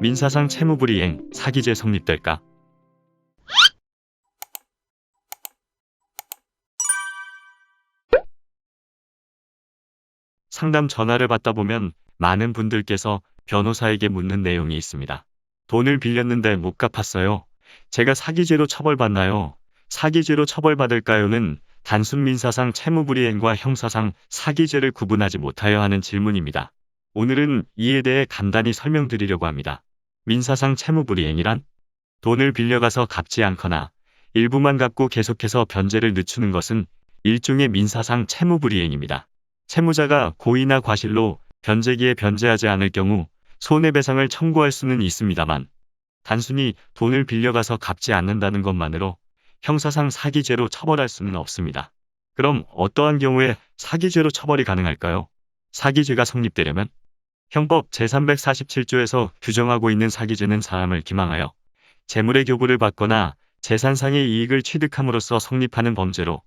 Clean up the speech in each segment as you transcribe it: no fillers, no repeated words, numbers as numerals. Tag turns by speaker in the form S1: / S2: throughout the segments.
S1: 민사상 채무불이행, 사기죄 성립될까? 상담 전화를 받다 보면 많은 분들께서 변호사에게 묻는 내용이 있습니다. 돈을 빌렸는데 못 갚았어요. 제가 사기죄로 처벌받나요? 사기죄로 처벌받을까요?는 단순 민사상 채무불이행과 형사상 사기죄를 구분하지 못하여 하는 질문입니다. 오늘은 이에 대해 간단히 설명드리려고 합니다. 민사상 채무불이행이란 돈을 빌려가서 갚지 않거나 일부만 갚고 계속해서 변제를 늦추는 것은 일종의 민사상 채무불이행입니다. 채무자가 고의나 과실로 변제기에 변제하지 않을 경우 손해배상을 청구할 수는 있습니다만 단순히 돈을 빌려가서 갚지 않는다는 것만으로 형사상 사기죄로 처벌할 수는 없습니다. 그럼 어떠한 경우에 사기죄로 처벌이 가능할까요? 사기죄가 성립되려면 형법 제347조에서 규정하고 있는 사기죄는 사람을 기망하여 재물의 교부를 받거나 재산상의 이익을 취득함으로써 성립하는 범죄로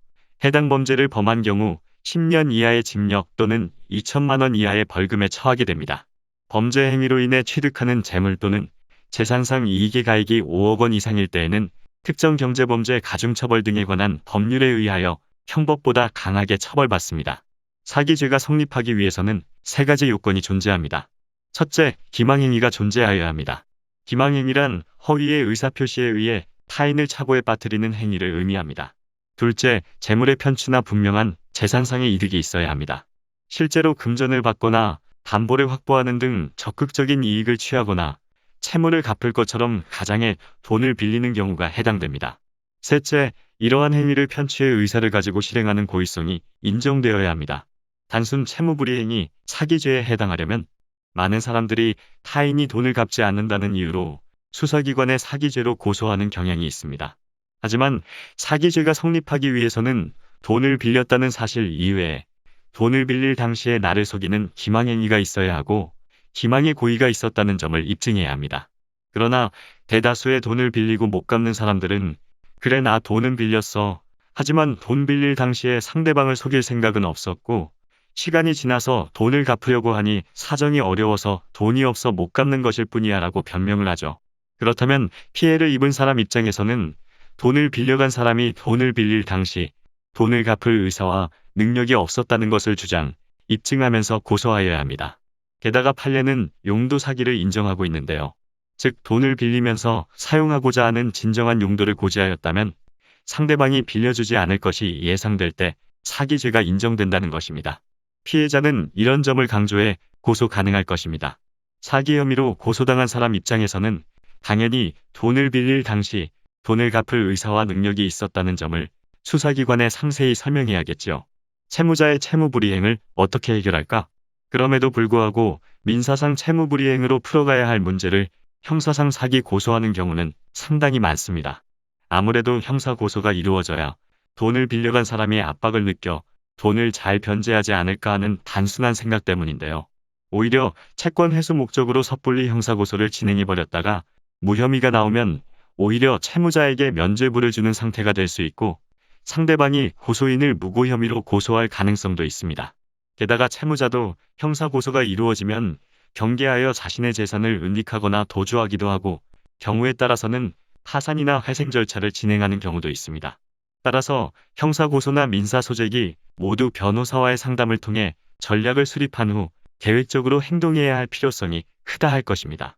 S1: 해당 범죄를 범한 경우 10년 이하의 징역 또는 2천만 원 이하의 벌금에 처하게 됩니다. 범죄 행위로 인해 취득하는 재물 또는 재산상 이익의 가액이 5억 원 이상일 때에는 특정경제범죄 가중처벌 등에 관한 법률에 의하여 형법보다 강하게 처벌받습니다. 사기죄가 성립하기 위해서는 세 가지 요건이 존재합니다. 첫째, 기망행위가 존재하여야 합니다. 기망행위란 허위의 의사표시에 의해 타인을 착오에 빠뜨리는 행위를 의미합니다. 둘째, 재물의 편취나 분명한 재산상의 이득이 있어야 합니다. 실제로 금전을 받거나 담보를 확보하는 등 적극적인 이익을 취하거나 채무를 갚을 것처럼 가장해 돈을 빌리는 경우가 해당됩니다. 셋째, 이러한 행위를 편취의 의사를 가지고 실행하는 고의성이 인정되어야 합니다. 단순 채무불이행이 사기죄에 해당하려면 많은 사람들이 타인이 돈을 갚지 않는다는 이유로 수사기관에 사기죄로 고소하는 경향이 있습니다. 하지만 사기죄가 성립하기 위해서는 돈을 빌렸다는 사실 이외에 돈을 빌릴 당시에 나를 속이는 기망행위가 있어야 하고 기망의 고의가 있었다는 점을 입증해야 합니다. 그러나 대다수의 돈을 빌리고 못 갚는 사람들은 그래 나 돈은 빌렸어. 하지만 돈 빌릴 당시에 상대방을 속일 생각은 없었고 시간이 지나서 돈을 갚으려고 하니 사정이 어려워서 돈이 없어 못 갚는 것일 뿐이야 라고 변명을 하죠. 그렇다면 피해를 입은 사람 입장에서는 돈을 빌려간 사람이 돈을 빌릴 당시 돈을 갚을 의사와 능력이 없었다는 것을 입증하면서 고소하여야 합니다. 게다가 판례는 용도 사기를 인정하고 있는데요. 즉 돈을 빌리면서 사용하고자 하는 진정한 용도를 고지하였다면 상대방이 빌려주지 않을 것이 예상될 때 사기죄가 인정된다는 것입니다. 피해자는 이런 점을 강조해 고소 가능할 것입니다. 사기 혐의로 고소당한 사람 입장에서는 당연히 돈을 빌릴 당시 돈을 갚을 의사와 능력이 있었다는 점을 수사기관에 상세히 설명해야겠죠. 채무자의 채무불이행을 어떻게 해결할까? 그럼에도 불구하고 민사상 채무불이행으로 풀어가야 할 문제를 형사상 사기 고소하는 경우는 상당히 많습니다. 아무래도 형사고소가 이루어져야 돈을 빌려간 사람이 압박을 느껴 돈을 잘 변제하지 않을까 하는 단순한 생각 때문인데요. 오히려 채권 회수 목적으로 섣불리 형사고소를 진행해버렸다가 무혐의가 나오면 오히려 채무자에게 면죄부를 주는 상태가 될 수 있고 상대방이 고소인을 무고 혐의로 고소할 가능성도 있습니다. 게다가 채무자도 형사고소가 이루어지면 경계하여 자신의 재산을 은닉하거나 도주하기도 하고 경우에 따라서는 파산이나 회생 절차를 진행하는 경우도 있습니다. 따라서 형사고소나 민사소재기 모두 변호사와의 상담을 통해 전략을 수립한 후 계획적으로 행동해야 할 필요성이 크다 할 것입니다.